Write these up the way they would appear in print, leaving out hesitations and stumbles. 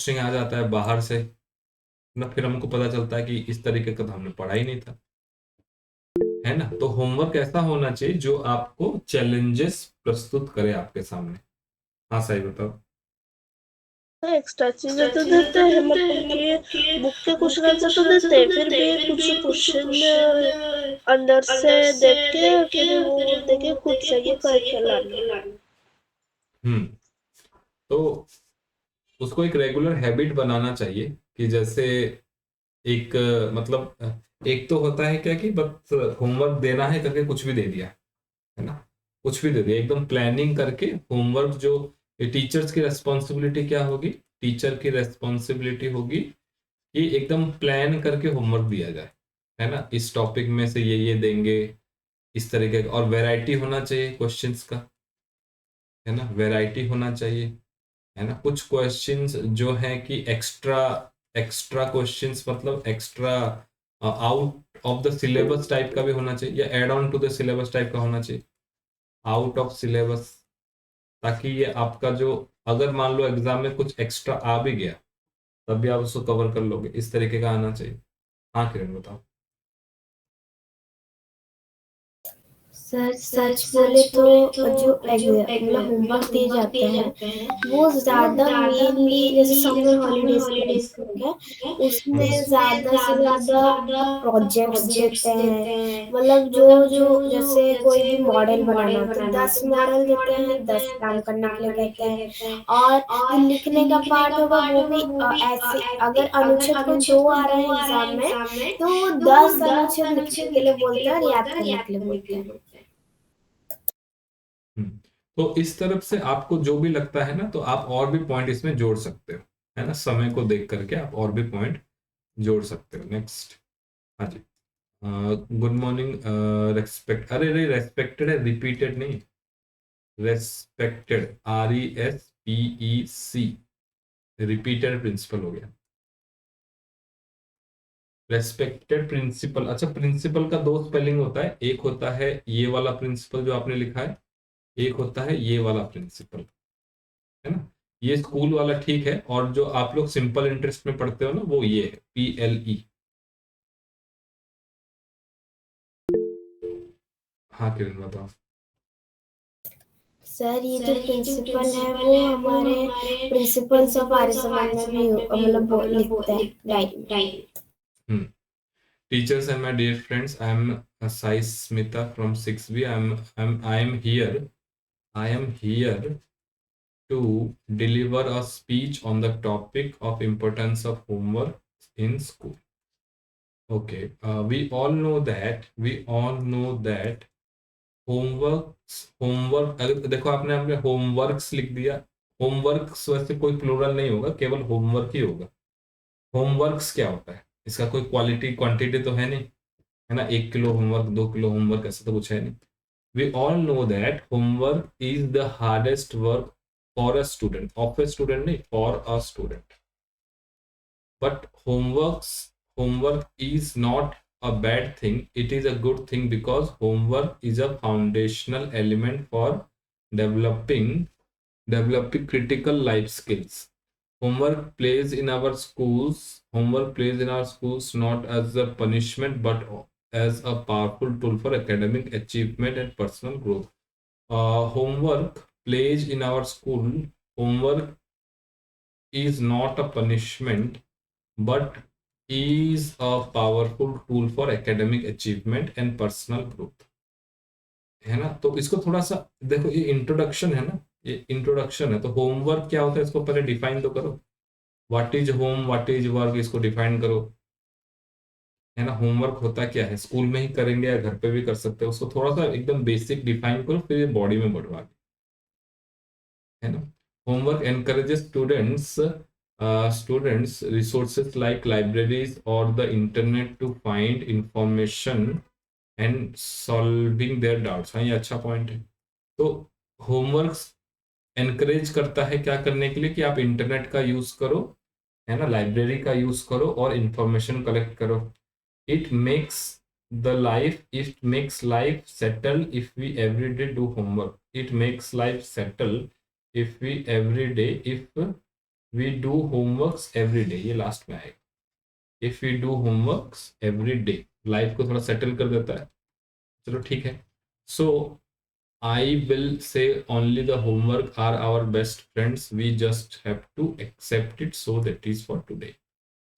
String आ जाता है बाहर से ना, फिर हमको पता चलता है कि इस तरीके का तो हमने पढ़ा ही नहीं था, है ना। तो होमवर्क ऐसा होना चाहिए जो आपको चैलेंजेस प्रस्तुत करे आपके सामने। हाँ सही बताओ। एक्स्ट्रा चीजें तो देते हैं, मतलब कि बुक के क्वेश्चन आंसर तो देते हैं, फिर भी कुछ क्वेश्चन अंदर से देख के फिर वो बोलते कि खुद से ये करके लाना। हम्म। तो उसको एक रेगुलर हैबिट बनाना चाहिए कि जैसे एक एक तो होता है क्या कि बस होमवर्क देना है करके कुछ भी दे दिया, है ना। कुछ भी दे दिया एकदम प्लानिंग करके होमवर्क जो, टीचर्स की रेस्पॉन्सिबिलिटी क्या होगी, टीचर की रेस्पॉन्सिबिलिटी होगी कि एकदम प्लान करके होमवर्क दिया जाए, है ना। इस टॉपिक में से ये देंगे, इस तरीके का, और वैरायटी होना चाहिए क्वेश्चंस का, है ना, वैरायटी होना चाहिए, है ना। कुछ क्वेश्चंस जो है कि एक्स्ट्रा एक्स्ट्रा क्वेश्चंस, मतलब extra out of the syllabus type का भी होना चाहिए, या add on to the syllabus type का होना चाहिए, आउट ऑफ सिलेबस, ताकि ये आपका जो, अगर मान लो एग्जाम में कुछ एक्स्ट्रा आ भी गया तब भी आप उसको कवर कर लोगे, इस तरीके का आना चाहिए। हाँ किरण बताओ। सर सच बोले तो जो मतलब होमवर्क दिए जाते हैं वो ज्यादा मेनली जैसे समर हॉलीडेज का हो गया, उसमें ज्यादा से ज्यादा प्रोजेक्ट्स देते हैं। मतलब जो जो जैसे कोई भी मॉडल बनाना तो 10 मॉडल देते हैं, 10 काम करने के लिए कहते हैं। और जो लिखने का पार्ट होगा वो भी ऐसे, अगर अनुच्छेद कोई 2 आ रहा है एग्जाम में तो वो 10 अनुच्छेद लिखने के लिए बोलते हैं और याद करने के लिए बोलते हैं। हम्म। तो इस तरफ से आपको जो भी लगता है ना, तो आप और भी पॉइंट इसमें जोड़ सकते हो, है ना। समय को देख करके आप और भी पॉइंट जोड़ सकते हो। नेक्स्ट। हाँ जी। Good morning. रेस्पेक्ट, अरे अरे रेस्पेक्टेड है, रिपीटेड नहीं, रेस्पेक्टेड, RESPEC, रिपीटेड प्रिंसिपल हो गया। रेस्पेक्टेड प्रिंसिपल, अच्छा प्रिंसिपल का दो स्पेलिंग होता है, एक होता है ये वाला प्रिंसिपल जो आपने लिखा है, एक होता है ये वाला प्रिंसिपल, है ना। ये स्कूल वाला ठीक है, और जो आप लोग सिंपल इंटरेस्ट में पढ़ते हो ना वो ये है, PLE। हाँ किरण बताओ। सर ये जो प्रिंसिपल है वो हमारे प्रिंसिपल्स ऑफ आर्य समाज में भी मतलब लिखते हैं डायरी में। Hmm. Teachers and my dear friends, I am Sai Smita from 6B। I am here to deliver a speech on the topic of importance of homework in school. Okay, we all know that homework, अगर देखो आपने हमने homeworks लिख दिया, homeworks वैसे कोई plural नहीं होगा, केवल होमवर्क ही होगा। होमवर्क्स क्या होता है, इसका कोई क्वालिटी क्वांटिटी तो है नहीं, है ना। 1 किलो होमवर्क, 2 किलो होमवर्क, ऐसा तो कुछ है नहीं। We all know that homework is the hardest work for a student, of a student नहीं, for a student. But homework is not a bad thing. It is a good thing because homework is a foundational element for developing developing critical life skills. Homework plays in our schools not as a punishment but as a powerful tool for academic achievement and personal growth. Homework plays in our school. Homework is not a punishment but is a powerful tool for academic achievement and personal growth, है ना। तो इसको थोड़ा सा देखो, ये introduction है ना, ये इंट्रोडक्शन है। तो होमवर्क क्या होता है इसको पहले डिफाइन तो करो, what is home, what is work, इसको डिफाइन करो, है ना। होमवर्क होता क्या है, स्कूल में ही करेंगे या घर पे भी कर सकते हो, उसको थोड़ा सा एकदम बेसिक डिफाइन करो, फिर ये बॉडी में बढ़वा, है ना। Homework encourages students resources like libraries or the internet to find information and solving their doubts। हाँ ये अच्छा पॉइंट है। तो होमवर्क एनकरेज करता है क्या करने के लिए, कि आप इंटरनेट का यूज करो, है ना, लाइब्रेरी का यूज करो और इंफॉर्मेशन कलेक्ट करो। It makes life settle if we every day do homework। It makes life settle if we every day if we do homeworks every day, ये लास्ट में आएगा। If we do homeworks every day, life को थोड़ा settle कर देता है। चलो ठीक है। So I will say only the homework are our best friends, we just have to accept it, so that is for today.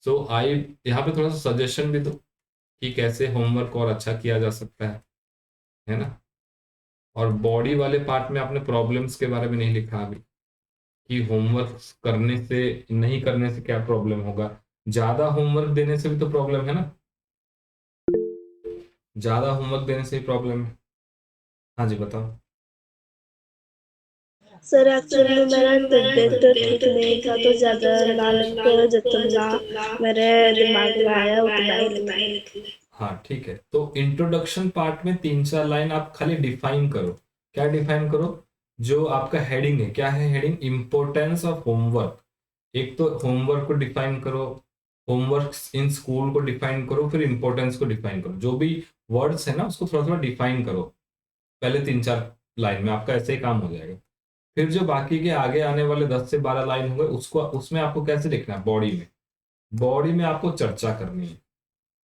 So I, यहाँ पे थोड़ा सा सजेशन भी दो कि कैसे होमवर्क और अच्छा किया जा सकता है ना। और बॉडी वाले पार्ट में आपने प्रॉब्लम्स के बारे में नहीं लिखा अभी, कि होमवर्क करने से, नहीं करने से क्या प्रॉब्लम होगा। ज्यादा होमवर्क देने से भी तो प्रॉब्लम है ना, ज्यादा होमवर्क देने से ही प्रॉब्लम है। हाँ जी बताओ। सर एक्चुअली में मेरा तबीयत तो ठीक नहीं था, तो ज्यादा ना लिख के जितना मेरे दिमाग में आया उतना ही लिख लिया। हाँ ठीक है, तो इंट्रोडक्शन पार्ट में 3-4 लाइन आप खाली डिफाइन करो। क्या डिफाइन करो? जो आपका हेडिंग है, क्या है हेडिंग? Importance of homework. एक तो होमवर्क को डिफाइन करो, होमवर्क इन स्कूल को डिफाइन करो, फिर इंपॉर्टेंस को डिफाइन करो। जो भी वर्ड्स है ना उसको थोड़ा थोड़ा डिफाइन करो पहले 3-4 लाइन में, आपका ऐसे ही काम हो जाएगा। फिर जो बाकी के आगे आने वाले 10 से 12 लाइन होंगे उसको, उसमें आपको कैसे लिखना है? बॉडी में, बॉडी में आपको चर्चा करनी है,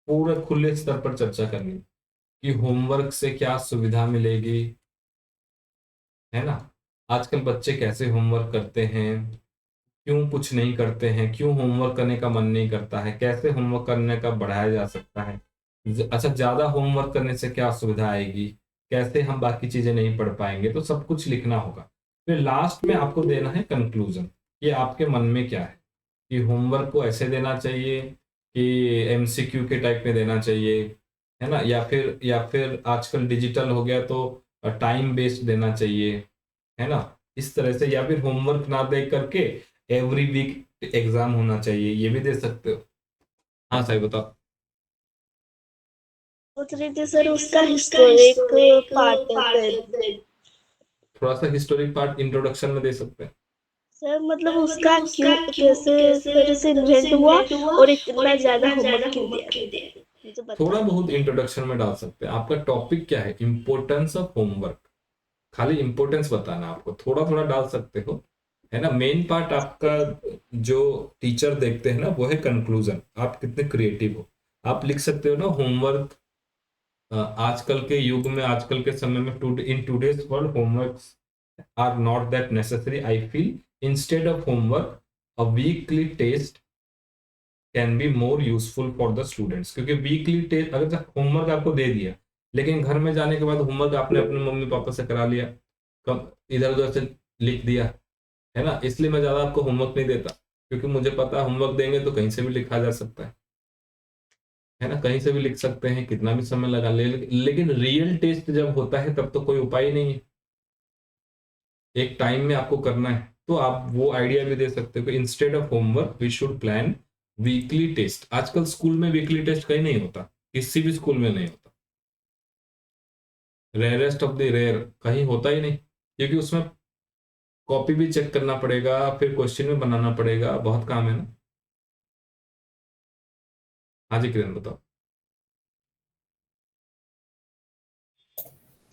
पूरे खुले स्तर पर चर्चा करनी है कि होमवर्क से क्या सुविधा मिलेगी, है ना। आजकल बच्चे कैसे होमवर्क करते हैं, क्यों कुछ नहीं करते हैं, क्यों होमवर्क करने का मन नहीं करता है, कैसे होमवर्क करने का बढ़ाया जा सकता है। अच्छा, ज्यादा होमवर्क करने से क्या सुविधा आएगी, कैसे हम बाकी चीजें नहीं पढ़ पाएंगे, तो सब कुछ लिखना होगा। फिर लास्ट में आपको देना है कंक्लूजन, कि आपके मन में क्या है, कि होमवर्क को ऐसे देना चाहिए कि एमसीक्यू के टाइप में देना चाहिए, है ना, या फिर आजकल डिजिटल हो गया तो टाइम बेस्ड देना चाहिए, है ना, इस तरह से। या फिर होमवर्क ना दे करके एवरी वीक एग्जाम होना चाहिए, ये भी दे सकते हो। हाँ सही बताओ। सोच रही थी सर उसका हिस्टोरिक पार्ट है। थोड़ा सा हिस्टोरिक पार्ट इंट्रोडक्शन में दे सकते हैं। सर मतलब उसका क्यों, कैसे इस तरह से इन्वेंट हुआ और इतना ज्यादा होमवर्क क्यों दिया गया, मुझे थोड़ा बता बहुत दीजिए। इंट्रोडक्शन में डाल सकते हैं। आपका टॉपिक क्या है? इम्पोर्टेंस ऑफ होमवर्क, खाली इम्पोर्टेंस बताना आपको, थोड़ा थोड़ा डाल सकते हो, है ना। मेन पार्ट आपका जो टीचर देखते हैं ना वो है कंक्लूजन, आप कितने क्रिएटिव हो। आप लिख सकते हो ना, होमवर्क आजकल के युग में, आजकल के समय में, in today's world homeworks are not that necessary, I feel instead of homework a weekly test can be more useful for the students. क्योंकि वीकली टेस्ट, अगर होमवर्क आपको दे दिया लेकिन घर में जाने के बाद होमवर्क आपने अपने मम्मी पापा से करा लिया, कम इधर उधर से लिख दिया, है ना, इसलिए मैं ज्यादा आपको होमवर्क नहीं देता, क्योंकि मुझे पता है होमवर्क देंगे तो कहीं से भी लिखा जा सकता है ना, कहीं से भी लिख सकते हैं, कितना भी समय लगा लेकिन रियल टेस्ट जब होता है तब तो कोई उपाय नहीं है, एक टाइम में आपको करना है। तो आप वो आइडिया भी दे सकते हो, instead of homework we should plan weekly test. आजकल स्कूल में वीकली टेस्ट कहीं नहीं होता, किसी भी स्कूल में नहीं होता, रेयरेस्ट ऑफ द रेयर, कहीं होता ही नहीं, क्योंकि उसमें कॉपी भी चेक करना पड़ेगा, फिर क्वेश्चन भी बनाना पड़ेगा, बहुत काम है ना। हाँ जी किरण बताओ।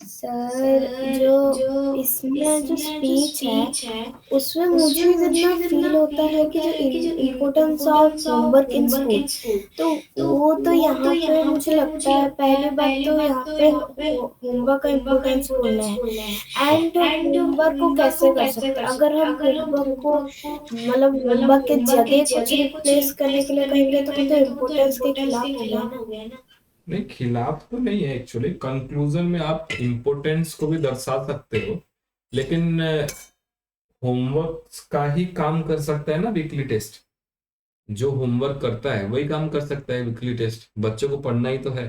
सर जो इसमें जो स्पीच है उसमें मुझे जितना फील होता है कि जो importance of homework in school, तो वो तो यहाँ पे मुझे लगता है पहली बात तो यहाँ पे होमवर्क का इम्पोर्टेंस बोलना है। एंड होमवर्क को कैसे कर सकते हैं, अगर हम होमवर्क को मतलब होमवर्क के जगह कुछ रिप्लेस करने के लिए कहेंगे तो वो तो इम्पोर्टेंस के खिलाफ हो गया ना। नहीं, खिलाफ तो नहीं है एक्चुअली, कंक्लूजन में आप इम्पोर्टेंस को भी दर्शा सकते हो, लेकिन होमवर्क का ही काम कर सकता है ना वीकली टेस्ट। जो होमवर्क करता है वही काम कर सकता है वीकली टेस्ट, बच्चों को पढ़ना ही तो है।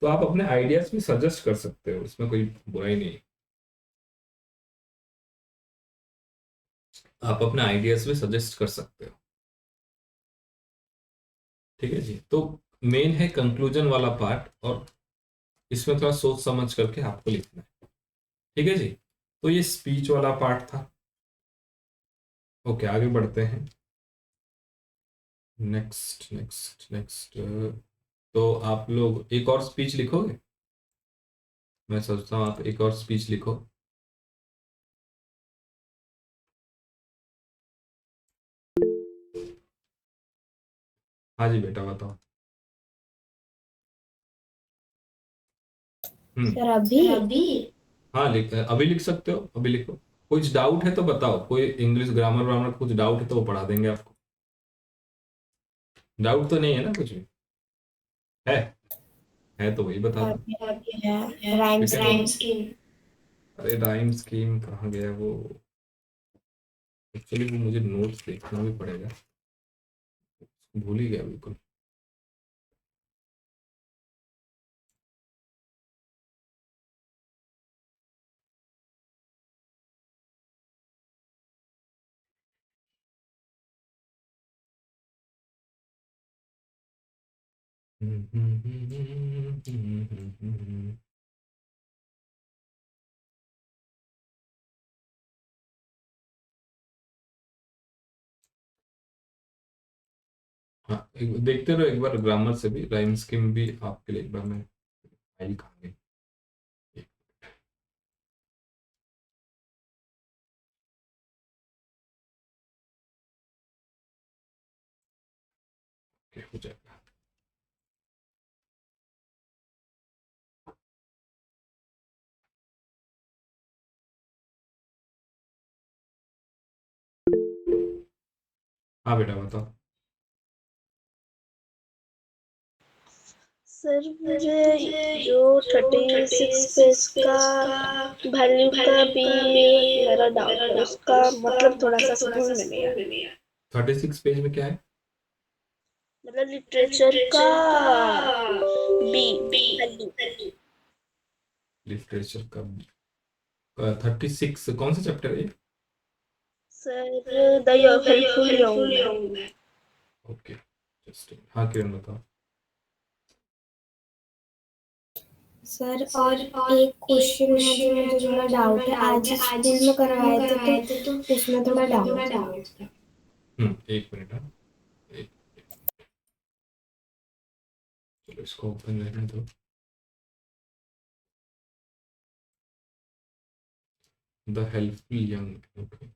तो आप अपने आइडियाज भी सजेस्ट कर सकते हो, इसमें कोई बुराई नहीं है। आप अपने आइडियाज भी सजेस्ट कर सकते हो, ठीक है जी। तो मेन है कंक्लूजन वाला पार्ट, और इसमें थोड़ा सोच समझ करके आपको लिखना है, ठीक है जी। तो ये स्पीच वाला पार्ट था। ओके, आगे बढ़ते हैं। Next next next. तो आप लोग एक और स्पीच लिखोगे? मैं सोचता हूँ आप एक और स्पीच लिखो। हाँ जी बेटा बताओ। सर अभी हाँ अभी लिख सकते हो, अभी लिखो। कुछ डाउट है तो बताओ, कोई इंग्लिश ग्रामर वामर कुछ डाउट है तो वो पढ़ा देंगे आपको। डाउट तो नहीं है ना कुछ भी? है तो वही बता दो। है राइम ठीक है स्कीम। अरे राइम स्कीम कहाँ गया वो? एक्चुअली वो मुझे नोट्स देखना भी पड़ेगा, भूल ही गया बिल्कुल। हाँ देखते रहो एक बार, ग्रामर से भी राइम स्कीम भी आपके लिए एक बार मैं फाइल कहाँ गई। हो जाएगा। हाँ बेटा बताओ। सर मुझे जो 36 पेज का वैल्यू का भी मेरा डाउट है, उसका मतलब थोड़ा सा समझ में नहीं आया। 36 पेज में क्या है? मतलब लिटरेचर का बी वैल्यू। लिटरेचर का 36 कौन सा चैप्टर है? Sir the helpful young man. Okay just, हाँ किरण बताओ। सर और एक क्वेश्चन है जो मुझे थोड़ा डाउट है, आज स्कूल में करवाए थे तो उसमें थोड़ा डाउट था। एक मिनट। हाँ एक, चलो इसको ओपन रहने दो। The helpful young, okay.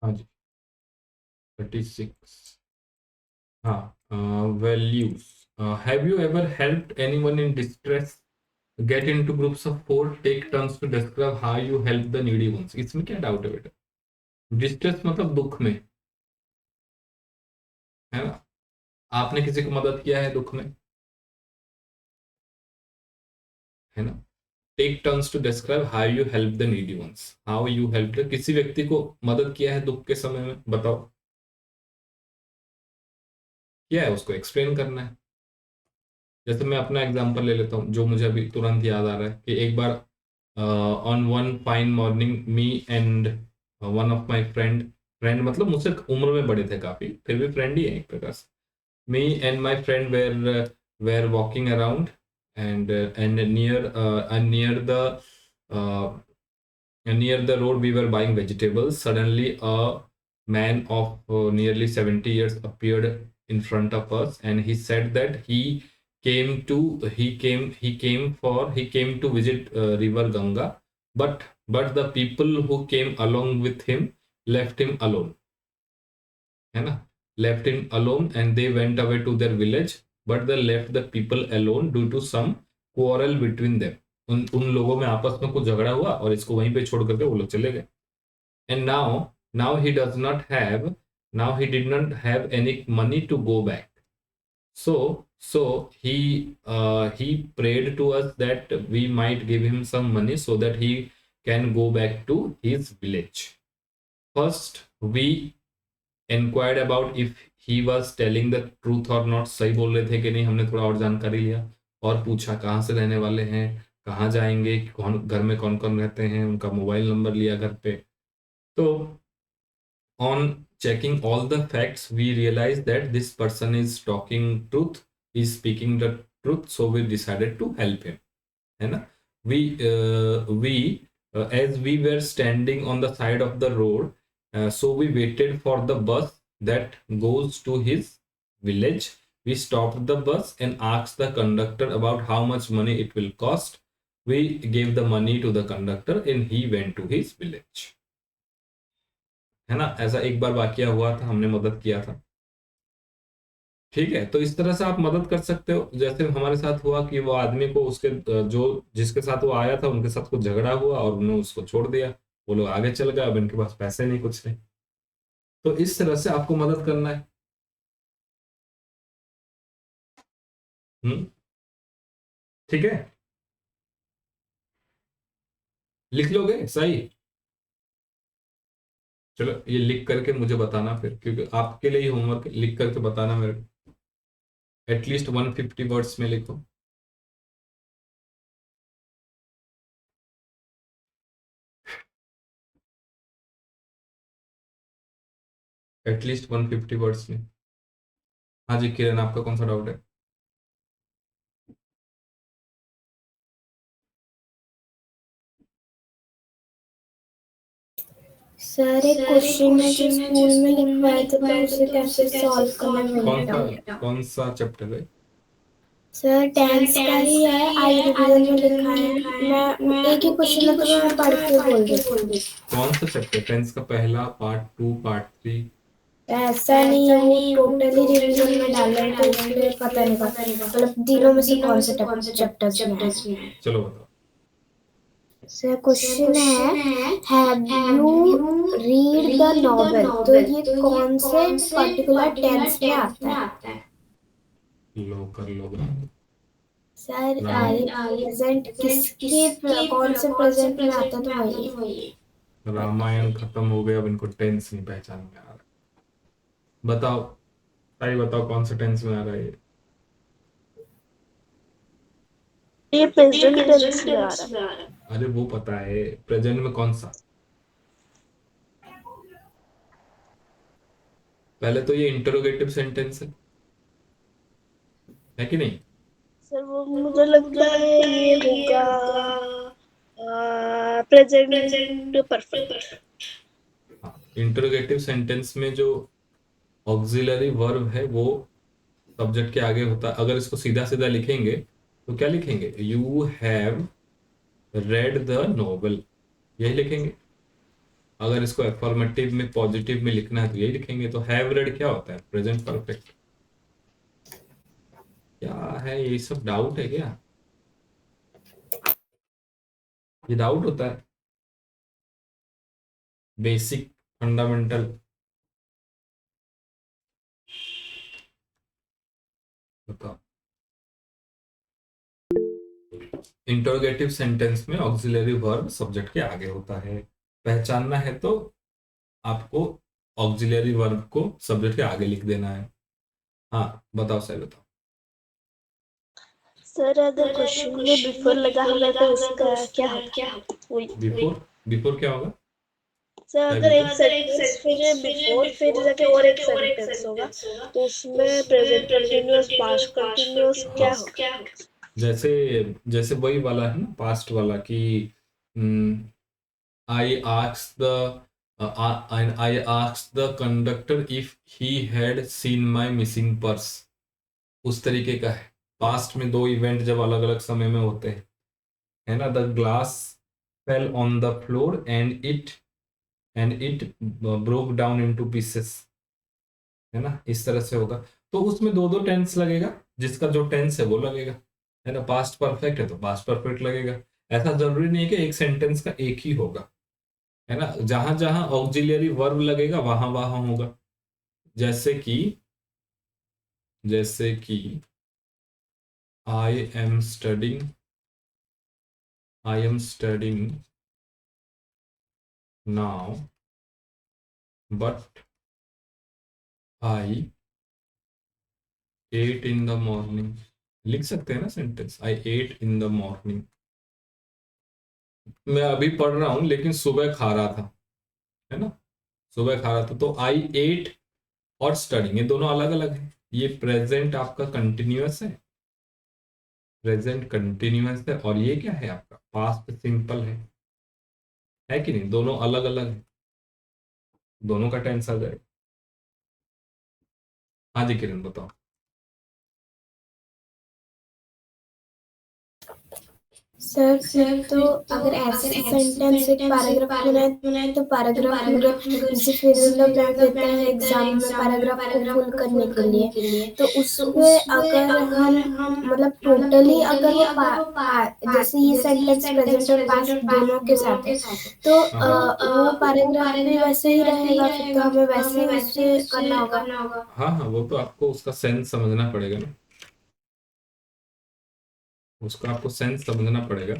हाँ जी 36। हाँ values. Have you ever helped anyone in distress? Get into groups of 4. Take turns to describe how you help the needy ones. इसमें क्या डाउट है बेटा? डिस्ट्रेस मतलब दुख में, है ना? आपने किसी को मदद किया है दुख में, है ना? Take turns to describe how you help the needy ones. How you help the, किसी व्यक्ति को मदद किया है दुख के समय में, बताओ क्या है, उसको एक्सप्लेन करना है। जैसे मैं अपना एग्जांपल ले लेता हूँ जो मुझे अभी तुरंत याद आ रहा है कि एक बार on one fine morning me and one of my friend, friend मतलब मुझसे उम्र में बड़े थे काफी, फिर भी फ्रेंड ही है एक प्रकार से। Me and my friend were walking around and uh, near the road we were buying vegetables. Suddenly a man of nearly 70 years appeared in front of us, and he said that he came to visit river Ganga, but the people who came along with him left him alone, है ना? Left him alone and they went away to their village, but they left the people alone due to some quarrel between them. उन लोगों में आपस में कुछ झगड़ा हुआ और इसको वहीं पे छोड़ करके वो लोग चले गए। And now he does not have, now he did not have any money to go back. So he prayed to us that we might give him some money so that he can go back to his village. First we inquired about if he was telling the truth or not, सही बोल रहे थे कि नहीं, हमने थोड़ा और जानकारी लिया। और पूछा कहाँ से रहने वाले हैं, कहाँ जाएंगे, कौन घर में कौन कौन रहते हैं, उनका मोबाइल नंबर लिया घर पे। तो on checking all the facts, we realized that this person is talking truth, is speaking the truth, so we decided to help him. है ना? We as we were standing on the side of the road, so we waited for the bus that goes to his village. We stopped the bus and asked the conductor about how much money it will cost. We gave the money to the conductor and he went to his village. है ना? ऐसा एक बार वाकया हुआ था, हमने मदद किया था। ठीक है, तो इस तरह से आप मदद कर सकते हो। जैसे हमारे साथ हुआ कि वो आदमी को उसके जो जिसके साथ वो आया था उनके साथ कुछ झगड़ा हुआ और उन्होंने उसको छोड़ दिया, वो लोग आगे चल गए, अब इनके पास पैसे नहीं, कुछ नहीं। तो इस तरह से आपको मदद करना है। ठीक है, लिख लोगे सही? चलो ये लिख करके मुझे बताना फिर, क्योंकि आपके लिए ही होमवर्क, लिख करके बताना मेरे को। एटलीस्ट 150 वर्ड्स में लिखो। एटलीस्ट 150 वर्ड्स में। हाँ जी किरण, आपका कौन सा डाउट है? सर एक क्वेश्चन है जो स्कूल में लिखवाए थे, तो उसे कैसे सॉल्व करना है मेरा डाउट। कौन सा चैप्टर है? सर टेंस का ही है, आज रिवीजन में लिखा है। मैं एक ही क्वेश्चन है तो मैं पढ़ के बोल देती हूँ। कौन सा चैप्टर? टेंस का पहला, पार्ट 2, पार्ट 3? ऐसा नहीं है, वो टोटली रिवीजन में डाले हैं, तो इसलिए पता नहीं मतलब तीनों में से कौन से चैप्टर्स में है। चलो बताओ। सर क्वेश्चन है, have you read the novel, तो ये कौन से पर्टिकुलर टेंस में आता है? लो कर लो। सर प्रेजेंट किसके कौन से प्रेजेंट में आता है, तो वही। रामायण खत्म हो गया, अब इनको टेंस नहीं पहचान में आ रहा। बताओ, सही बताओ कौन सा टेंस में आ रहा है ये? ये प्रेजेंट टेंस में आ रहा है। अरे वो पता है, प्रेजेंट में कौन सा? पहले तो ये इंटरोगेटिव सेंटेंस है कि नहीं? सर वो मुझे लगता है ये होगा प्रेजेंट परफेक्ट। हाँ, इंटरोगेटिव सेंटेंस में जो ऑक्सिलरी वर्ब है वो सब्जेक्ट के आगे होता है। अगर इसको सीधा सीधा लिखेंगे तो क्या लिखेंगे? You have read the novel, यही लिखेंगे। अगर इसको अफर्मेटिव में, पॉजिटिव में लिखना है तो यही लिखेंगे। तो हैव रेड क्या होता है? Present perfect. क्या है ये सब? डाउट है क्या? ये डाउट होता है, बेसिक फंडामेंटल। बताओ। इंटरोगेटिव सेंटेंस में ऑक्सिलरी वर्ब सब्जेक्ट के आगे होता है। पहचानना है तो आपको ऑक्सिलरी वर्ब को सब्जेक्ट के आगे लिख देना है। हाँ बताओ सही बताओ। सर अगर क्वेश्चन में बिफोर लगा हुआ तो इसका क्या होगा? बिफोर, बिफोर क्या होगा? सर अगर एक सेंटेंस फिर बिफोर फिर जाके और एक सेंटेंस होगा तो उसमें प्रेजेंट कंटिन्यूअस, पास्ट कंटिन्यूअस क्या होगा? जैसे जैसे वही वाला है ना, पास्ट वाला कि I asked the conductor if he had seen my missing purse. उस तरीके का है। पास्ट में दो इवेंट जब अलग अलग समय में होते हैं, है ना। The glass fell on the floor and it broke down into pieces, है ना। इस तरह से होगा। तो उसमें दो दो टेंस लगेगा, जिसका जो टेंस है वो लगेगा, है ना। पास्ट परफेक्ट है तो पास्ट परफेक्ट लगेगा। ऐसा जरूरी नहीं है कि एक सेंटेंस का एक ही होगा, है ना। जहां जहां ऑक्सिलरी वर्ब लगेगा वहां वहां होगा। जैसे कि I am studying now but I ate in the morning. लिख सकते हैं ना sentence, I ate in the morning. मैं अभी पढ़ रहा हूँ लेकिन सुबह खा रहा था, है ना, सुबह खा रहा था। तो आई एट और स्टडिंग ये दोनों अलग अलग है। ये प्रेजेंट आपका कंटिन्यूअस है, और ये क्या है आपका पास्ट सिंपल है कि नहीं? दोनों अलग अलग है, दोनों का टेंस आ जाएगा। हाँ जी किरण बताओ। सर फिर तो अगर ऐसे सेंटेंस एक पैराग्राफ में है तो पैराग्राफ मगर जैसे फिल इन द ब्लैंक देते हैं एग्जाम में पैराग्राफ को फुल करने के लिए, तो उसमें अगर हम मतलब टोटली अगर वो जैसे ये सेंटेंस प्रेजेंट और पास्ट दोनों के साथ है तो वो पैराग्राफ भी वैसे ही रहेगा, फिर तो हमें वैसे ही उसे करना होगा। हाँ हाँ, वो तो आपको उसका सेंस समझना पड़ेगा ना, उसका आपको सेंस समझना पड़ेगा,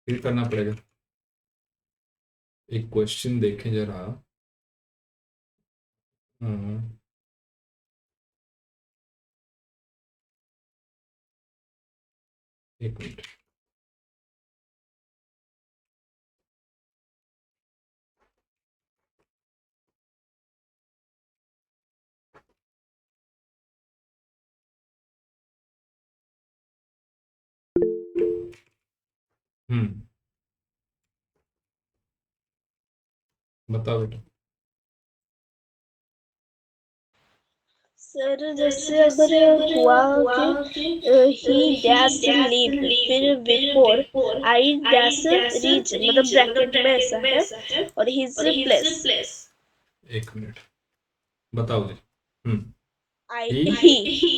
फिर करना पड़ेगा। एक क्वेश्चन देखें जरा। हम्म, एक मिनट। हम्म, बताओ बेटा। सर जैसे अगर हुआ कि ही डैश लीव, फिर बिफोर आई डैश रीच, मतलब ब्रैकेट में ऐसा है, और हिज प्लेस। एक मिनट, बताओ जी। हम्म, आई ही ही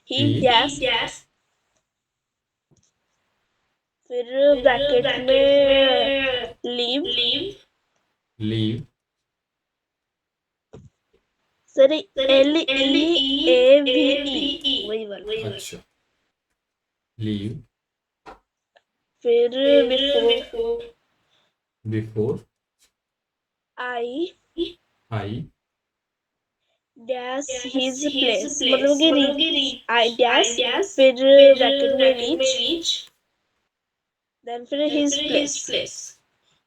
ही डैश, फिर ब्रैकेट में लीव। लीव। सर LEAVE, वही वाला। अच्छा, लीव। फिर before before I I dash his place, मतलब कि रीच, आई डैश, फिर ब्रैकेट में रीच, देन फिर हिज प्लेस।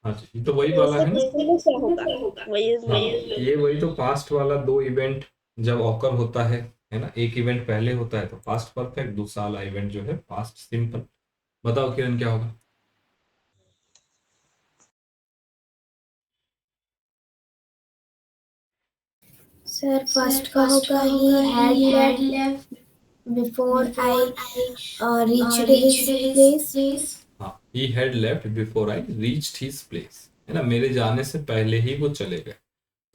अच्छा, ये तो वही तो वाला ऐसे है ना। क्वेश्चन में क्या होगा? वही हाँ, ये वही तो पास्ट वाला। दो इवेंट जब ऑकर होता है ना, एक इवेंट पहले होता है तो पास्ट परफेक्ट, दूसरा वाला इवेंट जो है पास्ट सिंपल। बताओ किरण क्या होगा? सर फर्स्ट का होगा he had left before I reached his place. हाँ, he had left before I reached his place, है ना, मेरे जाने से पहले ही वो चले गए।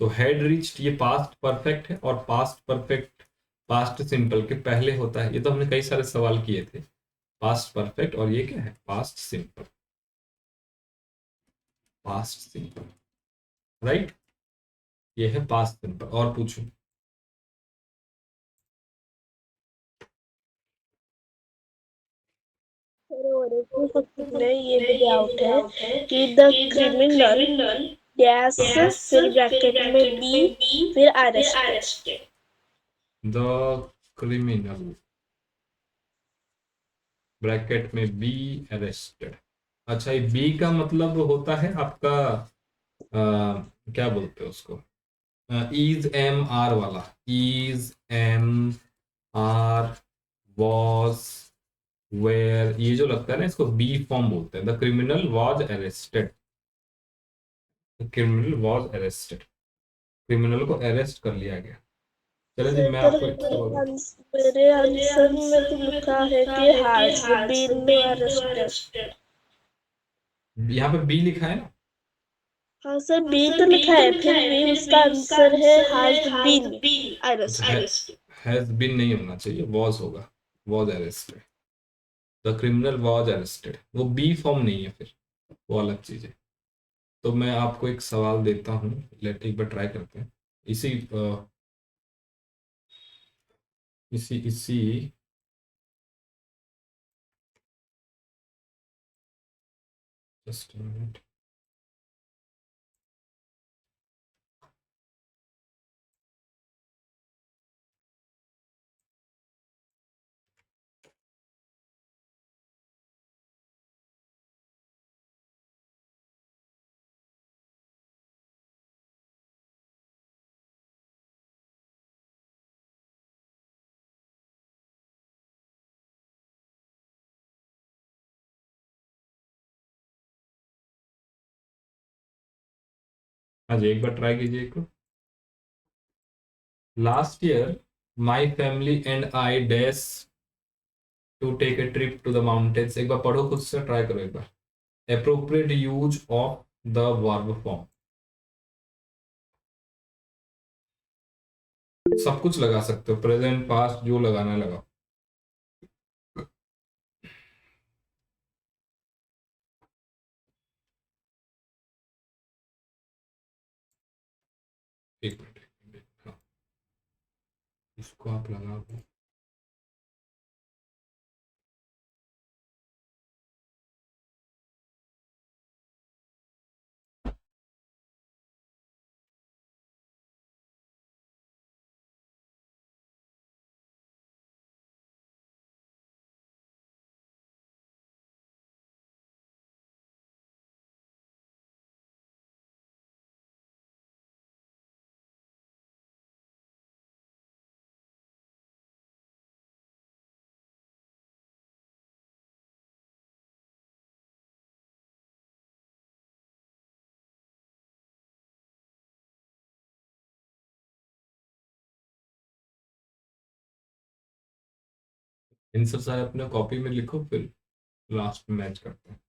तो हैड रीच्ड ये पास्ट परफेक्ट है, और पास्ट परफेक्ट पास्ट सिंपल के पहले होता है। ये तो हमने कई सारे सवाल किए थे। पास्ट परफेक्ट, और ये क्या है past simple, past simple, right. ये है पास्ट सिंपल। और पूछो। और एक क्वेश्चन में ये भी डाउट है कि द क्रिमिनल डैश, फिर ब्रैकेट में बी, फिर अरेस्टेड। द क्रिमिनल ब्रैकेट में बी अरेस्टेड। अच्छा, ये बी का मतलब होता है आपका क्या बोलते हैं उसको, इज एम आर वाला, is am are was were, ये जो लगता है ना इसको बी फॉर्म बोलते हैं। The criminal was arrested, the criminal was arrested, criminal को अरेस्ट कर लिया गया। चलो जी, सर मैं पर आपको एक सवाल। मेरे आंसर में तो लिखा है कि हैज बीन अरेस्टेड। यहाँ पे बी लिखा है ना। हाँ सर, बी तो लिखा है, फिर भी उसका आंसर है हैज बीन अच्छा, अरेस्टेड। हैज बीन नहीं होना चाहिए, वॉज होगा, was arrested. The criminal was arrested, वो बी फॉर्म नहीं है, फिर वो अलग चीज है। तो मैं आपको एक सवाल देता हूँ, लेट एक बार ट्राई करते हैं। इसी इसी इसी जस्ट मिनट। हाँ जी, एक बार ट्राई कीजिए इसको। Last year my family and I dash to take a trip to the mountains. एक बार पढ़ो, खुद से ट्राई करो एक बार। Appropriate use of the verb form. सब कुछ लगा सकते हो, प्रेजेंट पास्ट जो लगाना है लगाओ। एक मिनट, हाँ, इसको आप लगाओ। आंसर सारे अपने कॉपी में लिखो, फिर लास्ट में मैच करते हैं।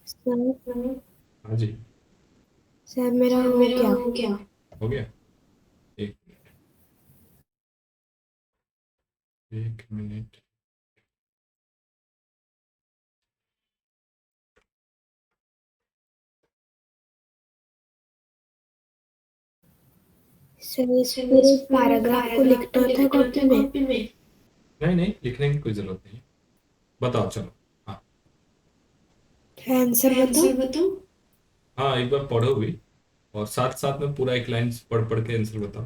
सर हाँ जी, सर मेरा हो गया। हो गया। एक एक मिनट। सर इस पूरे पैराग्राफ को लिखना था कॉपी में। नहीं नहीं, लिखने की कोई जरूरत नहीं है। बताओ, चलो। हाँ आंसर बताओ। हाँ, एक बार पढ़ो भी, और साथ साथ में पूरा एक लाइन पढ़ पढ़ के आंसर बताओ।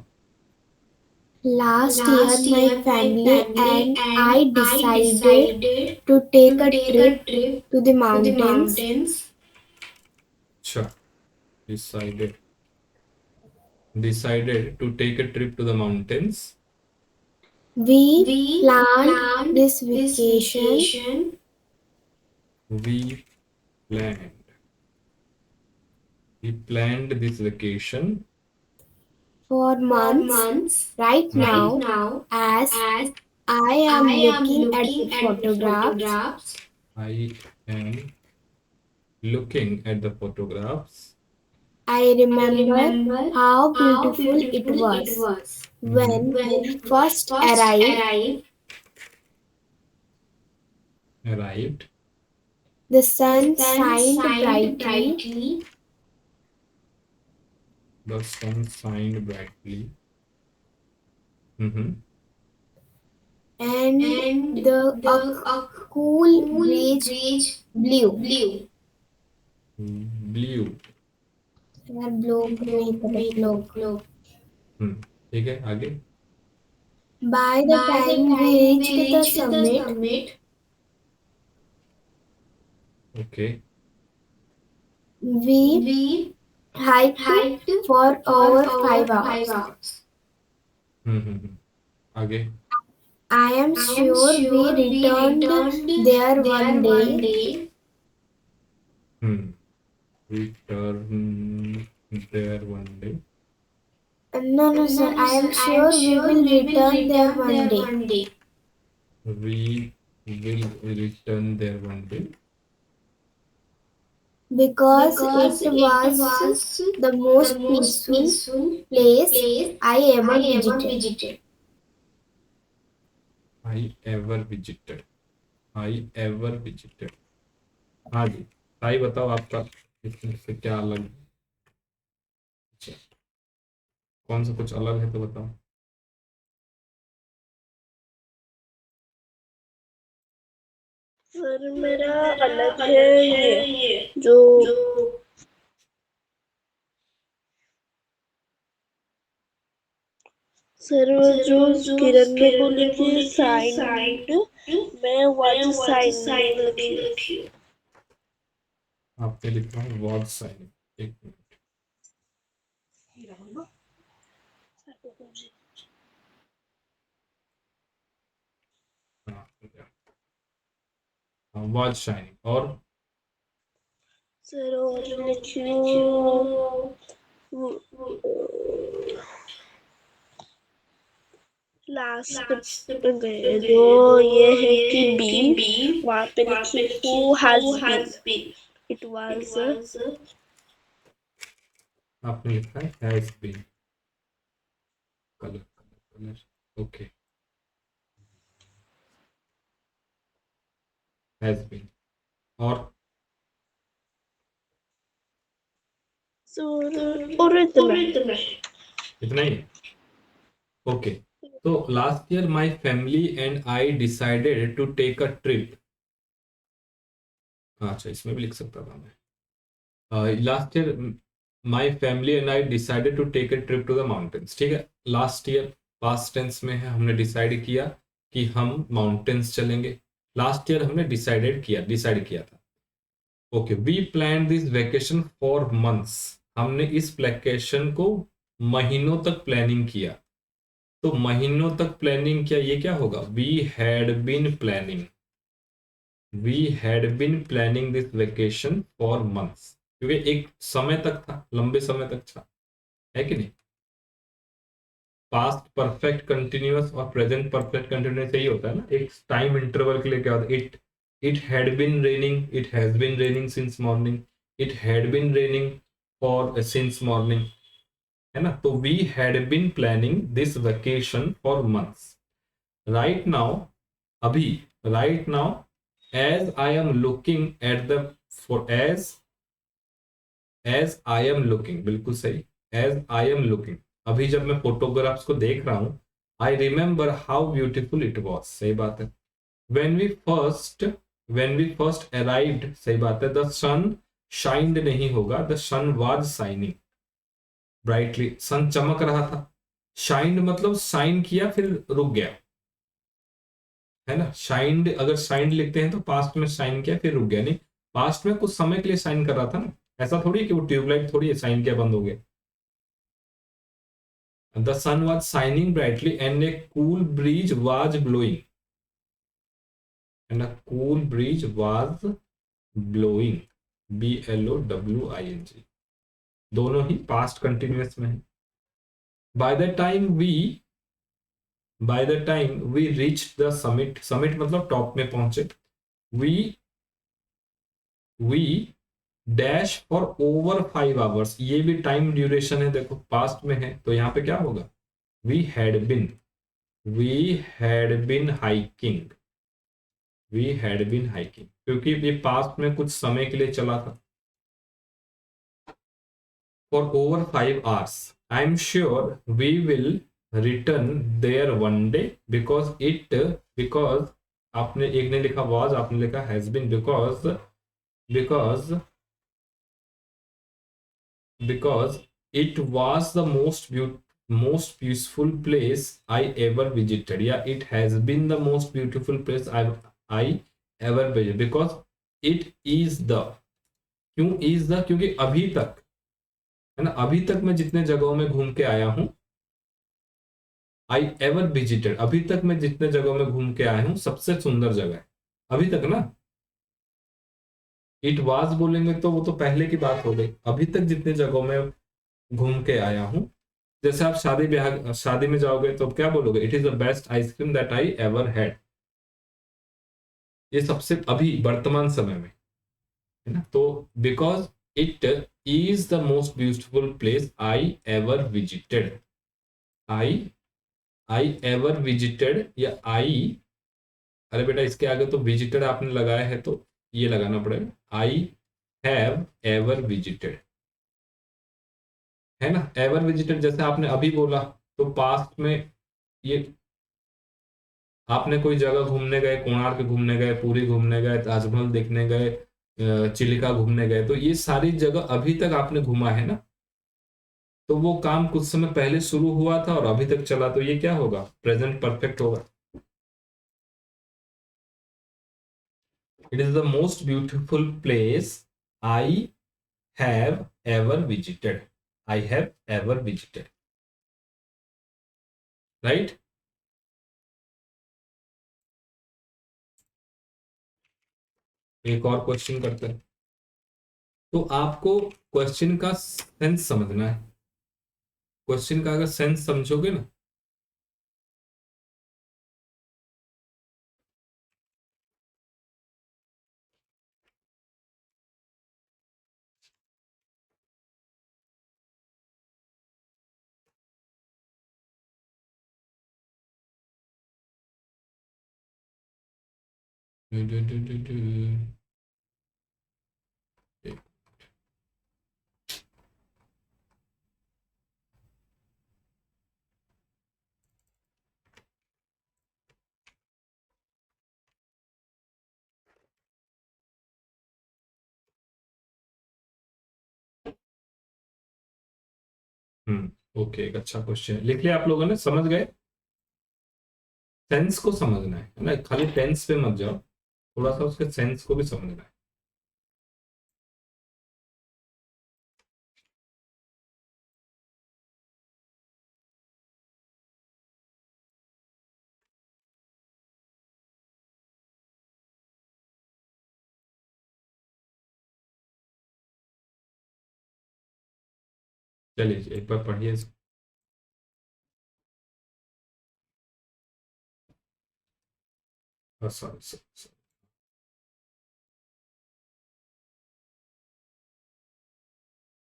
Last year, my family and I decided to take a trip to the mountains. अच्छा, decided to take a trip to the mountains. We planned this vacation We planned. We planned this vacation for months. Right now, as I am looking at the photographs, I am looking at the photographs. I remember how beautiful it was when we first arrived. The sun shined brightly. The sun shined brightly. Mm-hmm. And the cool breeze blew. Blue. यार blow नहीं पता blow. ठीक है, आगे। By the time we reached the summit, Okay. we hiked for over 5 hours. आगे। I am sure we returned there one day. Return there one day. No, sir. I am sure we will return there one day. We will return there one day. Because it was the most peaceful place I ever visited. I ever visited. I ever visited. हाँ जी, साई बताओ आपका इसमें से क्या अलग है? अच्छा, कौन सा कुछ अलग है तो बताओ। सर मेरा अलग है ये जो सर जो किरण ने बोली कि साइंड, मैं वाज साइनिंग लिखी। आपने लिखा है वॉज साइन। एक मिनट। हाँ, वॉज शाइनिंग। और सर और लिखियो लास्ट पे गए जो ये है कि बी, वहां पे लिखी हु हैज बीन, इट वाज आपने लिखा है has been. Colour colour colour okay, has been. और और इतना ही। इतना ही। ओके, तो last year my family and I decided to take a trip. अच्छा, इसमें भी लिख सकता था मैं। Last year my family and I decided to take a trip to the mountains. ठीक है, लास्ट ईयर पास्ट टेंस में है, हमने डिसाइड किया कि हम माउंटेन्स चलेंगे। लास्ट ईयर हमने डिसाइड किया था। Okay, we plan this vacation for months. हमने इस वेकेशन को महीनों तक प्लानिंग किया। तो महीनों तक प्लानिंग किया, ये क्या होगा? We had been planning. We had been planning this vacation for months, क्योंकि एक समय तक था, लंबे समय तक था, है कि नहीं? पास्ट परफेक्ट कंटिन्यूअस और प्रेजेंट परफेक्ट कंटिन्यूअस यही होता है ना, एक टाइम इंटरवल के लिए क्या होता है? It had been raining, it has been raining since morning, it had been raining for since morning, है ना? तो we had been planning this vacation for months. Right now, अभी, right now, as I am looking at the for as I am looking, बिल्कुल सही, as I am looking. अभी जब मैं photographs को देख रहा हूं, I remember how beautiful it was. सही बात है। When we first when we first arrived, सही बात है। द सन शाइंड नहीं होगा, the sun was shining brightly. Sun चमक रहा था। शाइंड मतलब शाइन किया फिर रुक गया, है ना? शाइंड, अगर शाइंड लिखते हैं तो पास्ट में शाइन किया फिर रुक गया, नहीं, पास्ट में कुछ समय के लिए शाइन कर रहा था ना। ऐसा थोड़ी कि वो ट्यूबलाइट थोड़ी है शाइन किया बंद हो गया। The sun was shining brightly and a cool breeze was blowing, and a cool breeze was blowing, BLOWING। दोनों ही पास्ट कंटिन्यूअस में है। By the time we reach the summit, summit मतलब टॉप में पहुंचे, we dash for over 5 hours. ये भी time duration है, देखो पास्ट में है तो यहाँ पे क्या होगा? वी हैड बिन, हाइकिंग, क्योंकि ये पास्ट में कुछ समय के लिए चला था। For over 5 hours, I am sure we will return there one day, because आपने, एक ने लिखा वॉज, आपने लिखा has been, because it was the most peaceful place I ever visited, या it has been the most beautiful place I ever visited, because it is the, क्यों is the? क्योंकि अभी तक, है ना, अभी तक मैं जितने जगहों में घूम के आया हूं, I ever visited, अभी तक मैं जितने जगहों में घूम के आया हूं सबसे सुंदर जगह है अभी तक ना। इट वाज बोलेंगे तो वो तो पहले की बात हो गई। अभी तक जितने जगहों में घूम के आया हूं जैसे आप शादी में जाओगे तो क्या बोलोगे? It is the best ice cream that I ever had. ये सबसे अभी वर्तमान समय में है ना। तो because it is the most beautiful place I ever visited. I I ever visited या आई, अरे बेटा इसके आगे तो विजिटेड आपने लगाया है तो ये लगाना पड़ेगा, आई हैव एवर विजिटेड, है ना। एवर विजिटेड जैसे आपने अभी बोला तो पास्ट में ये आपने कोई जगह घूमने गए, कोणार्क घूमने गए, पुरी घूमने गए, ताजमहल देखने गए, चिलिका घूमने गए, तो ये सारी जगह अभी तक आपने घूमा है ना। तो वो काम कुछ समय पहले शुरू हुआ था और अभी तक चला, तो ये क्या होगा? प्रेजेंट परफेक्ट होगा। It is the most beautiful place I have ever visited. I have ever visited, right. एक और क्वेश्चन करते हैं। तो आपको क्वेश्चन का सेंस समझना है। क्वेश्चन का अगर सेंस समझोगे ना, ओके, एक अच्छा क्वेश्चन है, लिख लिया आप लोगों ने? समझ गए? सेंस को समझना है ना, खाली टेंस पे मत जाओ, थोड़ा सा उसके सेंस को भी समझना है। चलिए एक बार पढ़िए इसको। सॉरी,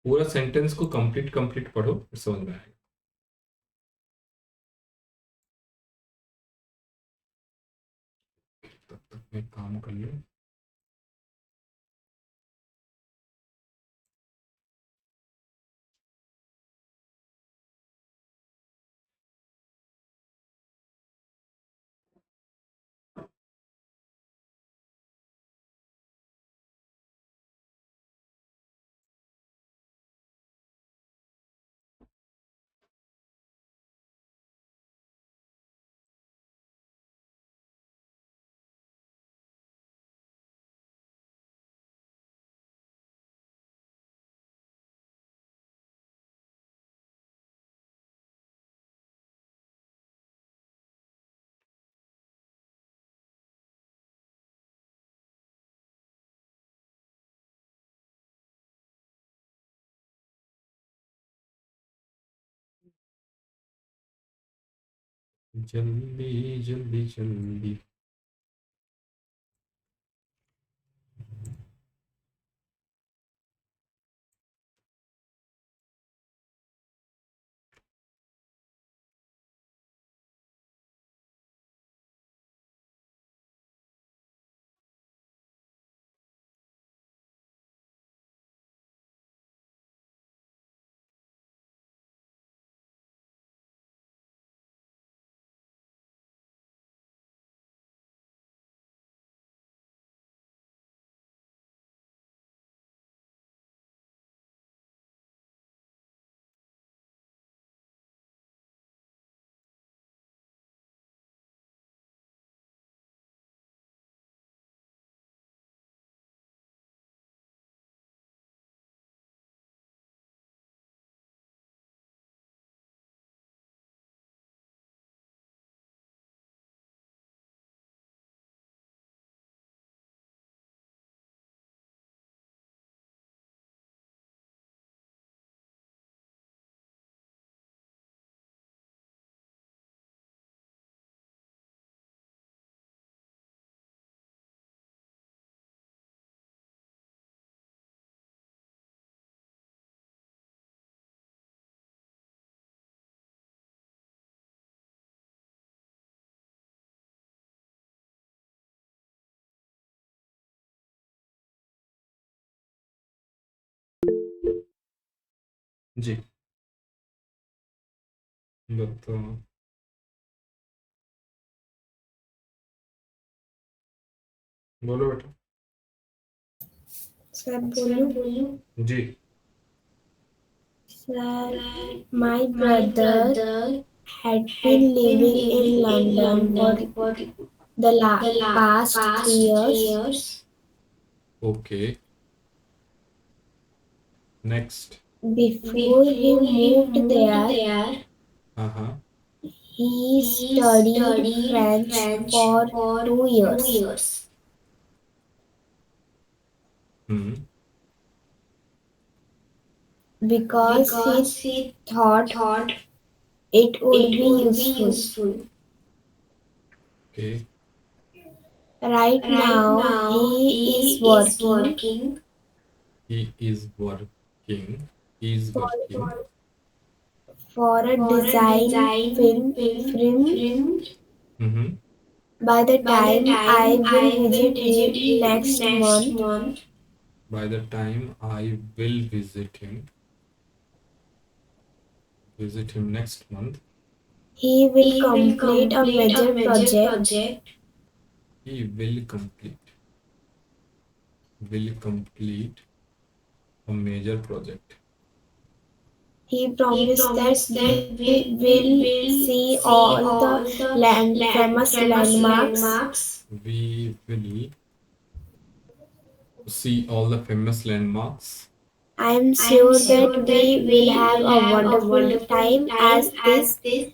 पूरा सेंटेंस को कंप्लीट कंप्लीट पढ़ो, फिर समझ में आएगा। तब तक मैं काम कर लूँ। जल्दी जल्दी जल्दी। जी बताओ। बोलो बेटा। सर बोलूं? जी। Sir, my brother had been living in London for the past 3 years. Okay, next. Before he moved there, हाँ हाँ। he studied French for 2 years hmm. because he thought it would be useful. Okay. Right now, he is working he is working. He is for, working. for a design film. Hmm. By the time I will visit him next month, by the time I will visit him next month, he will complete a major project. He will complete a major project. He promised that we will see all the famous landmarks. We will see all the famous landmarks. I am sure that we will have a wonderful time as this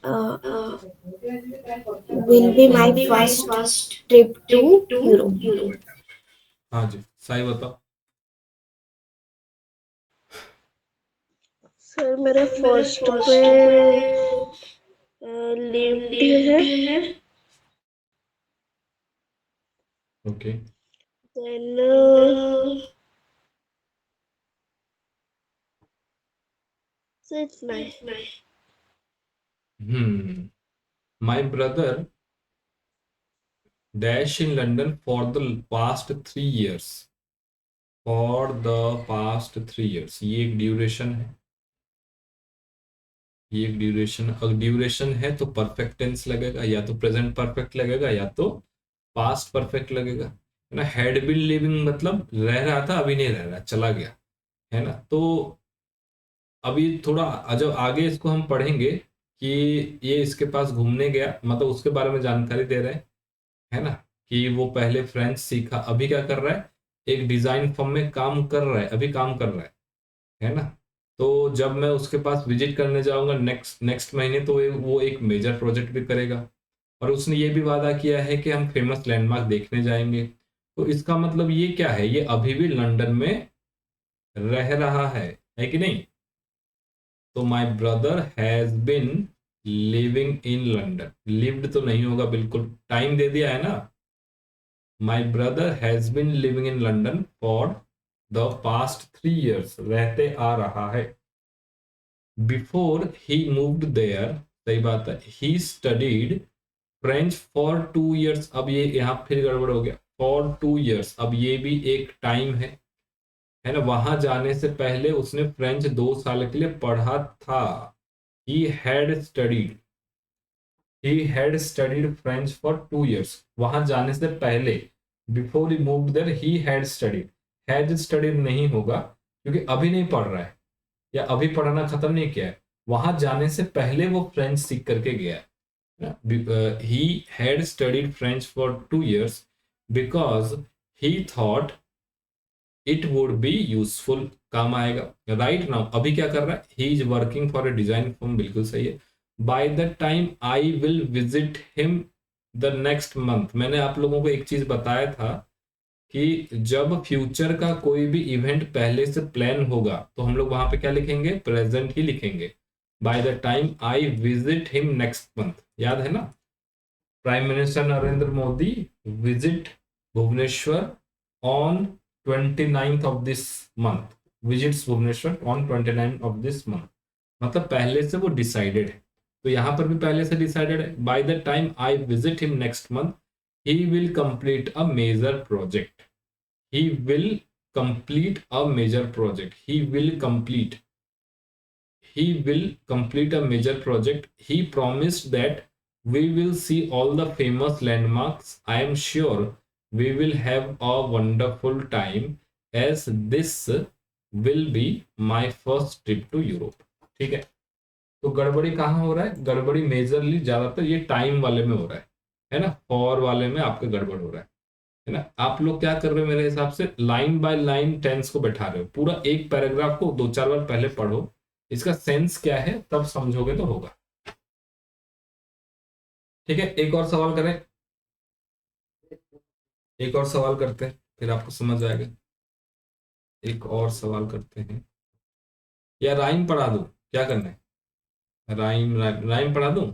uh, will be my first trip to Europe. हाँ जी, सही बताओ। Sir मेरे first पे lived है, okay. Then इतना है। My brother dash in London for the past 3 years। For the past 3 years, ये एक ड्यूरेशन है। ये एक ड्यूरेशन, अगर ड्यूरेशन है तो परफेक्ट टेंस लगेगा, या तो प्रेजेंट परफेक्ट लगेगा, या तो पास्ट परफेक्ट लगेगा, है ना। हैड बीन लिविंग मतलब रह रहा था, अभी नहीं रह रहा, चला गया, है ना। तो अभी थोड़ा जब आगे इसको हम पढ़ेंगे कि ये इसके पास घूमने गया, मतलब उसके बारे में जानकारी दे रहे हैं, है ना। कि वो पहले फ्रेंच सीखा, अभी क्या कर रहा है, एक डिजाइन फर्म में काम कर रहा है, अभी काम कर रहा है ना। तो जब मैं उसके पास विजिट करने जाऊंगा नेक्स्ट नेक्स्ट महीने, तो वो एक मेजर प्रोजेक्ट भी करेगा। और उसने ये भी वादा किया है कि हम फेमस लैंडमार्क देखने जाएंगे। तो इसका मतलब ये क्या है, ये अभी भी लंदन में रह रहा है कि नहीं। तो my brother has been living in London, lived तो नहीं होगा, बिल्कुल टाइम दे दिया है ना। My brother has been living in London for the past 3 years, रहते आ रहा है। बिफोर ही मूव्ड देयर, सही बात है, he studied French for 2 years। अब ये यहाँ फिर गड़बड़ हो गया, फॉर 2 years, अब ये भी एक टाइम है ना। वहां जाने से पहले उसने फ्रेंच 2 साल के लिए पढ़ा था। he had studied he had studied French for 2 years। वहां जाने से पहले, before he moved there, he had studied। had studied नहीं होगा, क्योंकि अभी नहीं पढ़ रहा है, या अभी पढ़ना खत्म नहीं किया है। वहां जाने से पहले वो फ्रेंच सीख करके गया है। he had studied French for 2 years because he thought it would be useful, काम आएगा। राइट नाउ अभी क्या कर रहा है, ही is working for a design firm, बिल्कुल सही है। By the time I will visit him the next month, मैंने आप लोगों को एक चीज बताया था कि जब फ्यूचर का कोई भी इवेंट पहले से प्लान होगा, तो हम लोग वहां पे क्या लिखेंगे, प्रेजेंट ही लिखेंगे। By the time I visit him next month, याद है ना। Prime minister Narendra Modi visit Bhubaneswar on 29th of this month, visits Bhubaneswar on 29th of this month, मतलब पहले से वो डिसाइडेड है। तो यहाँ पर भी पहले से डिसाइडेड है। By the time I visit him next month, he will complete a major project. He will complete a major project, he will complete, he will complete a major project. He promised that we will see all the famous landmarks. I am sure we will have a wonderful time as this will be my first trip to Europe. ठीक है, तो गड़बड़ी कहाँ हो रहा है? गड़बड़ी majorly ज्यादातर ये टाइम वाले में हो रहा है ना, फॉर वाले में आपके गड़बड़ हो रहा है ना। आप लोग क्या कर रहे हो, मेरे हिसाब से लाइन बाय लाइन टेंस को बैठा रहे हो। पूरा एक पैराग्राफ को दो चार बार पहले पढ़ो, इसका सेंस क्या है तब समझोगे तो होगा। ठीक है, एक और सवाल करें, एक और सवाल करते हैं फिर आपको समझ आएगा। एक और सवाल करते हैं, या राइम पढ़ा दूं, क्या करना है? राइम राइम, राइम पढ़ा दूं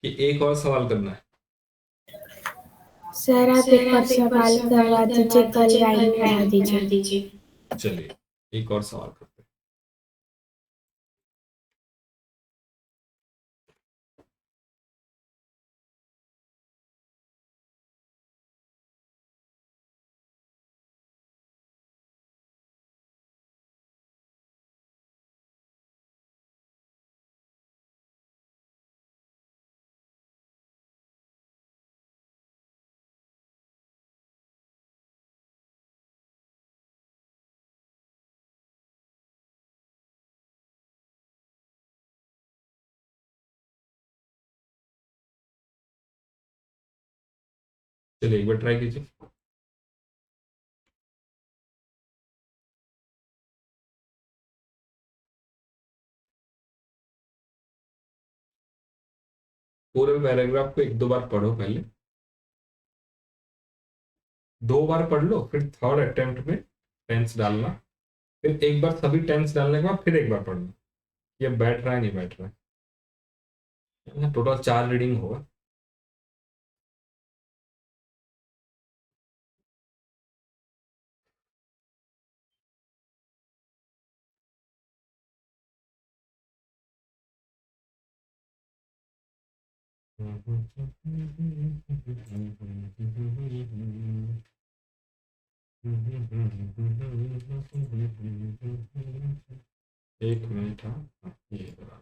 कि एक और सवाल करना है? सर आप एक और सवाल करवा दीजिए, कल राइम पढ़ा दीजिए। चलिए एक और सवाल करते हैं। चलिए एक बार ट्राई कीजिए। पूरे पैराग्राफ को एक दो बार पढ़ो पहले, दो बार पढ़ लो, फिर थर्ड अटेम्प्ट में टेंस डालना, फिर एक बार सभी टेंस डालने के बाद फिर एक बार पढ़ना। ये बैठ रहा है नहीं बैठ रहा है, टोटल 4 रीडिंग होगा। एक मिनट, हाँ ये बना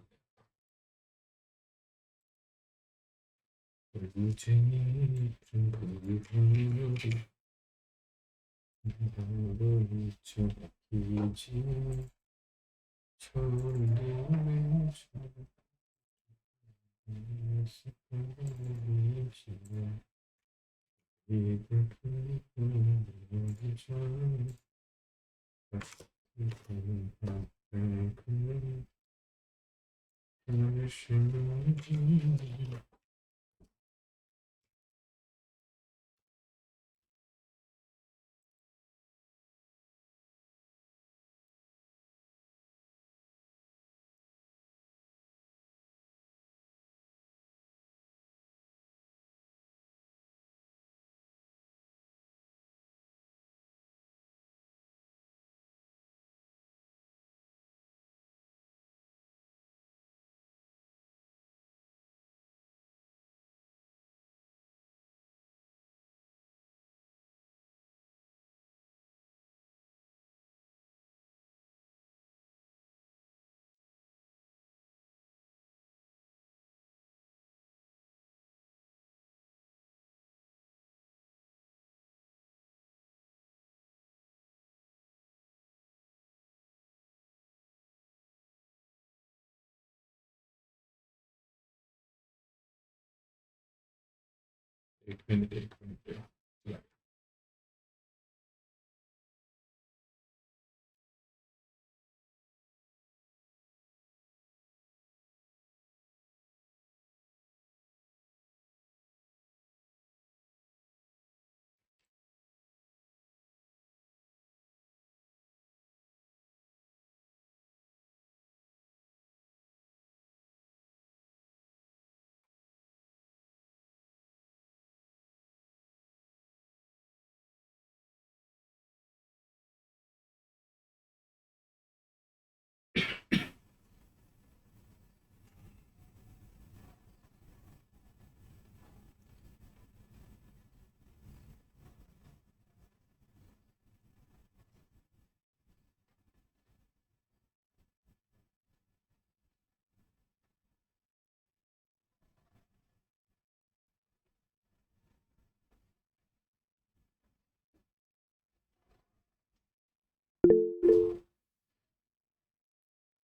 एक मिनट एक मिनट।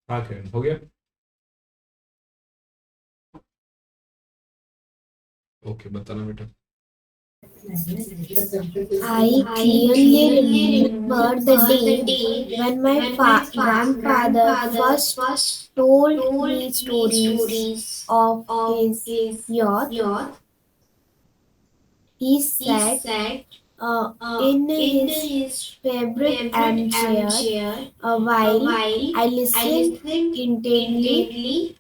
हाँ किरण, हो गया? ओके, बताना बेटा। I clearly remember the day when my grandfather first told me stories of his youth. He sat in his favorite armchair while I listened intently.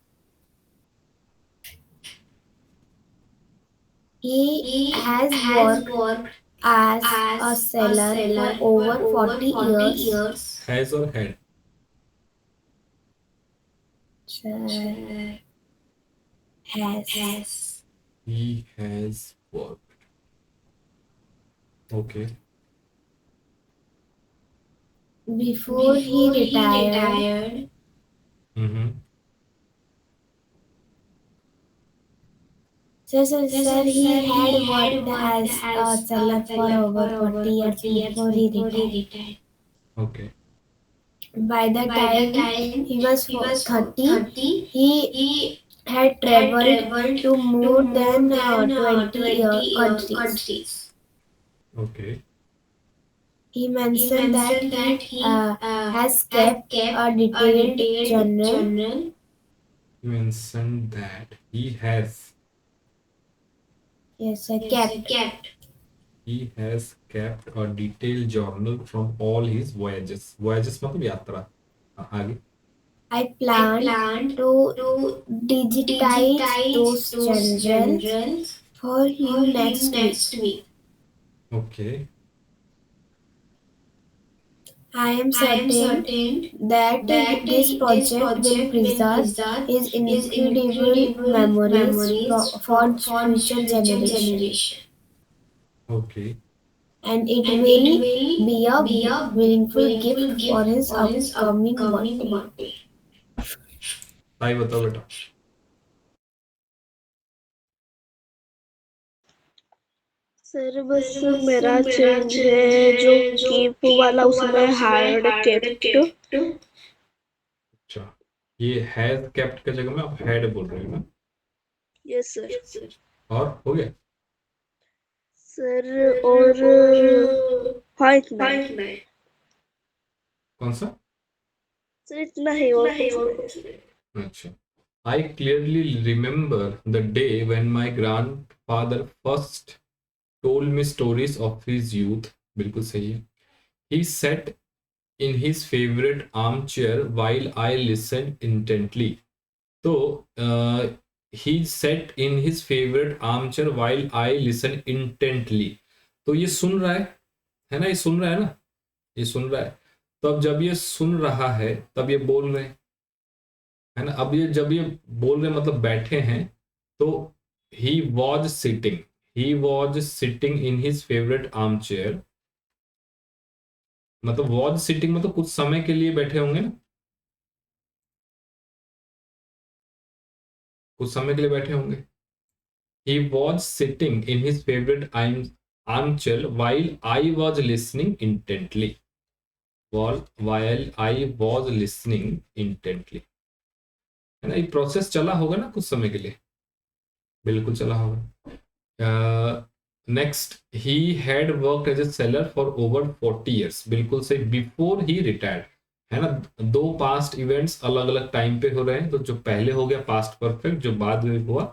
He has worked as a seller for over 40 years. Has or had? Has. He has worked. Okay. Before he retired, Mm-hmm. sir, he had worked as a seller for over 40 years before he retired. Okay. By the time he was 30, he had traveled to more than 20 countries. Okay. He mentioned that he has kept a detailed journal. You mentioned that he has. Yes, kept. He has kept a detailed journal from all his voyages. Voyages मतलब यात्रा. आगे. I plan to digitize those journals for you next week. Okay. I am certain that this project will preserve his incredible memories for future generations. Okay. And it will be a meaningful gift for his upcoming birthday. ताई बताओ बेटा. Sir बस मेरा change है जो keep वाला उसमें hard kept. अच्छा, ये हैज केप्ट के जगह में आप हैड बोल रहे हो ना? Yes sir. और हो गया? सर और हाँ इतना है। कौन सा? सर इतना ही और कुछ नहीं। अच्छा. I clearly remember the day when my grandfather first told me stories of his youth. बिल्कुल सही है. He sat in his favorite armchair while I listened intently. तो he sat in his favorite armchair while I listened intently. तो ये सुन रहा है ना? ये सुन रहा है ना? ये सुन रहा है. तो अब जब ये सुन रहा है तब ये बोल रहे हैं, है ना? अब ये जब ये बोल रहे मतलब बैठे हैं, तो he was sitting in his favorite armchair. मतलब was sitting मतलब कुछ समय के लिए बैठे होंगे ना, कुछ समय के लिए बैठे होंगे. He was sitting in his favorite armchair while I was listening intently. While I was listening intently. है ना? ये प्रोसेस चला होगा ना कुछ समय के लिए, बिल्कुल चला होगा. Next, he had worked as a seller for over 40 years. बिल्कुल सही. बिफोर ही रिटायर्ड, है ना? दो पास्ट इवेंट्स अलग अलग टाइम पे हो रहे हैं. तो जो पहले हो गया पास्ट परफेक्ट, जो बाद में हुआ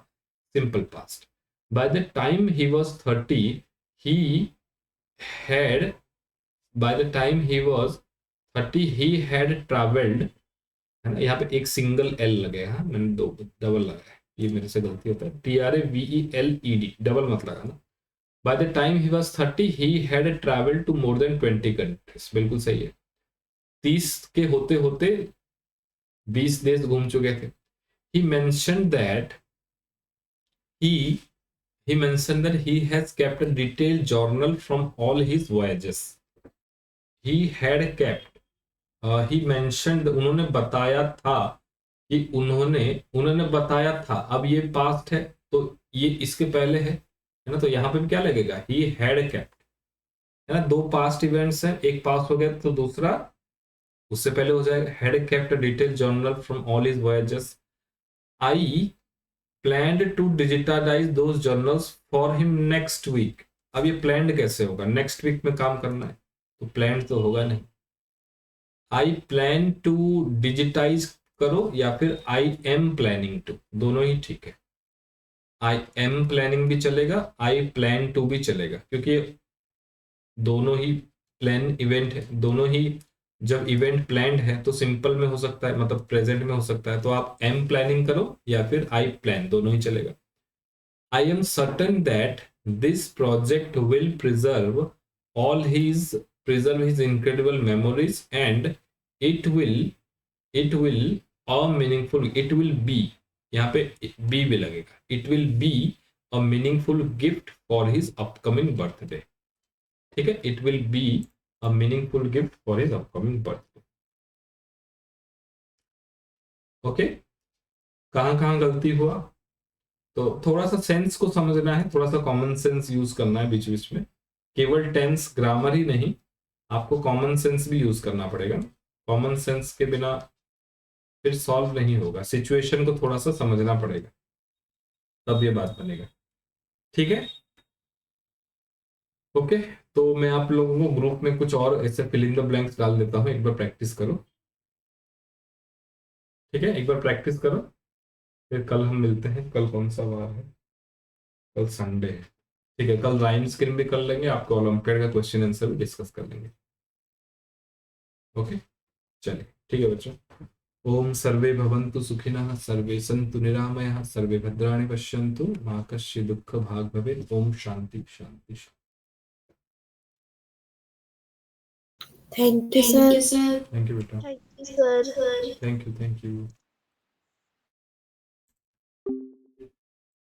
simple past. Bye the time he was 30, he had bye the time he was 30 he had travelled, है ना? यहाँ पे एक सिंगल एल लगे. हाँ, मैंने दो डबल लगाया, ये मेरे से गलती होता है. TRAVELED, डबल मत लगाना. By the time he was 30 he had travelled to more than 20 countries. बिल्कुल सही है. 30 के होते होते 20 देश घूम चुके थे. He mentioned that he mentioned that he has kept a detailed journal from all his voyages. He had kept, he mentioned, उन्होंने बताया था कि उन्होंने बताया था. अब ये पास्ट है तो ये इसके पहले है ना? तो यहाँ पे भी क्या लगेगा? he had kept, है ना? दो पास्ट इवेंट्स हैं, एक पास हो गया तो दूसरा उससे पहले हो जाएगा had kept a detail journal from all his voyages, I planned to digitize those journals for him next week। अब ये planned कैसे होगा, नेक्स्ट वीक में काम करना है तो planned तो होगा नहीं। आई प्लान टू डिजिटाइज करो या फिर आई एम प्लानिंग टू, दोनों ही ठीक है। आई एम प्लानिंग भी चलेगा, आई प्लान टू भी चलेगा, क्योंकि दोनों ही प्लान इवेंट है, दोनों ही जब इवेंट प्लान्ड है तो सिंपल में हो सकता है, मतलब प्रेजेंट में हो सकता है, तो आप एम प्लानिंग करो या फिर आई प्लान, दोनों ही चलेगा। I am certain that this project will preserve his incredible memories, and it will it will be, यहाँ पे be भी लगेगा, it will be a meaningful gift for his upcoming birthday। ठीक है, it will be a meaningful gift for his upcoming birthday। Okay, कहाँ कहाँ गलती हुआ, तो थोड़ा सा सेंस को समझना है, थोड़ा सा कॉमन सेंस यूज करना है बीच बीच में, केवल टेंस ग्रामर ही नहीं, आपको कॉमन सेंस भी यूज करना पड़ेगा। कॉमन सेंस के बिना फिर सॉल्व नहीं होगा, सिचुएशन को थोड़ा सा समझना पड़ेगा, तब ये बात बनेगा। ठीक है, ओके। तो मैं आप लोगों को ग्रुप में कुछ और ऐसे फिल इन द ब्लैंक्स डाल देता हूँ, एक बार प्रैक्टिस करो। ठीक है, एक बार प्रैक्टिस करो, फिर कल हम मिलते हैं। कल कौन सा वार है, कल संडे है। ठीक है, कल राइम स्क्रीन भी कर लेंगे, आपको ओलंपियाड का क्वेश्चन आंसर भी डिस्कस कर लेंगे। ओके, चलिए ठीक है बच्चों। ओम सर्वे भवन्तु सुखिनः, सर्वे सन्तु निरामयाः, सर्वे भद्राणि पश्यन्तु, मा कश्चित् दुःख भाग् भवेत्। ओम शांति शांति शांति। Thank you sir. Thank you बेटा, thank you sir. Thank you.